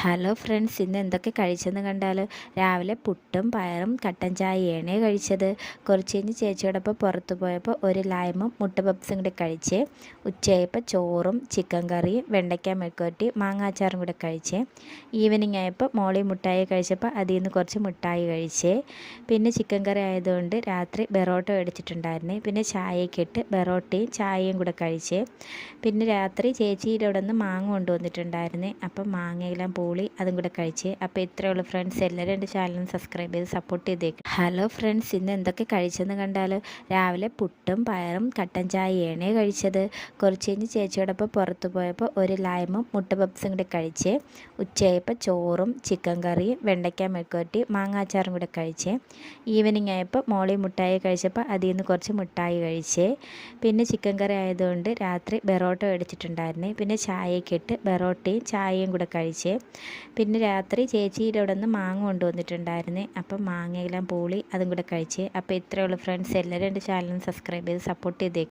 Hello friends, ഇന്ന് എന്തൊക്കെ കഴിച്ചെന്ന് കണ്ടാൽ രാവിലെ പുട്ടും പയറും കട്ടൻ ചായയാണ് കഴിച്ചത്. കുറച്ച് കഴിഞ്ഞ് ചേച്ചിയോടൊപ്പം പുറത്ത് പോയപ്പോൾ ഒരു ലൈമും മുട്ട പപ്സും കൂടെ കഴിച്ച്. ഉച്ചയായപ്പോൾ ചോറും ചിക്കൻ കറിയും വെണ്ടയ്ക്ക മെഴുക്കുവരട്ടി മാങ്ങാച്ചാറും കൂടെ കഴിച്ച്. ഈവനിങ് ആയപ്പോൾ മോളി മുട്ടായി കഴിച്ചപ്പോൾ അതിൽ നിന്ന് കുറച്ച് മുട്ടായി കഴിച്ച്. പിന്നെ ചിക്കൻ കറി ആയതുകൊണ്ട് രാത്രി ബെറോട്ട മേടിച്ചിട്ടുണ്ടായിരുന്നു. പിന്നെ ചായയൊക്കെ ഇട്ട് ബെറോട്ടയും ചായയും കൂടെ കഴിച്ച്. പിന്നെ രാത്രി ചേച്ചിയുടെ അവിടെ നിന്ന് മാങ്ങ കൊണ്ടുവന്നിട്ടുണ്ടായിരുന്നു. അപ്പം മാങ്ങയെല്ലാം പൂളി അതും കൂടെ കഴിച്ച്. അപ്പോൾ ഇത്രയേ ഉള്ളൂ ഫ്രണ്ട്സ്. എല്ലാവരും എൻ്റെ ചാനൽ സബ്സ്ക്രൈബ് ചെയ്ത് സപ്പോർട്ട് ചെയ്തേക്കും. ഹലോ ഫ്രണ്ട്സ്, ഇന്ന് എന്തൊക്കെ കഴിച്ചെന്ന് കണ്ടാൽ രാവിലെ പുട്ടും പയറും കട്ടൻ ചായയാണ് കഴിച്ചത്. കുറച്ച് കഴിഞ്ഞ് ചേച്ചിയോടൊപ്പം പുറത്ത് പോയപ്പോൾ ഒരു ലൈമും മുട്ട പപ്സും കൂടെ കഴിച്ച്. ഉച്ചയായപ്പോൾ ചോറും ചിക്കൻ കറിയും വെണ്ടയ്ക്ക മെഴുക്കുവരട്ടി മാങ്ങാച്ചാറും കൂടെ കഴിച്ച്. ഈവനിങ് ആയപ്പോൾ മോളി മുട്ടായി കഴിച്ചപ്പോൾ അതിൽ നിന്ന് കുറച്ച് മുട്ടായി കഴിച്ച്. പിന്നെ ചിക്കൻ കറി ആയതുകൊണ്ട് രാത്രി ബെറോട്ട മേടിച്ചിട്ടുണ്ടായിരുന്നു. പിന്നെ ചായയൊക്കെ ഇട്ട് ബെറോട്ടയും ചായയും കൂടെ കഴിച്ച്. പിന്നെ രാത്രി ചേച്ചിയുടെ അവിടെ നിന്ന് മാങ്ങ കൊണ്ടുവന്നിട്ടുണ്ടായിരുന്നു. അപ്പം മാങ്ങയെല്ലാം പൂളി അതും കൂടെ കഴിച്ച്. അപ്പോൾ ഇത്രയേ ഉള്ളൂ ഫ്രണ്ട്സ്. എല്ലാവരും എൻ്റെ ചാനൽ സബ്സ്ക്രൈബ് ചെയ്ത് സപ്പോർട്ട് ചെയ്തേക്കും.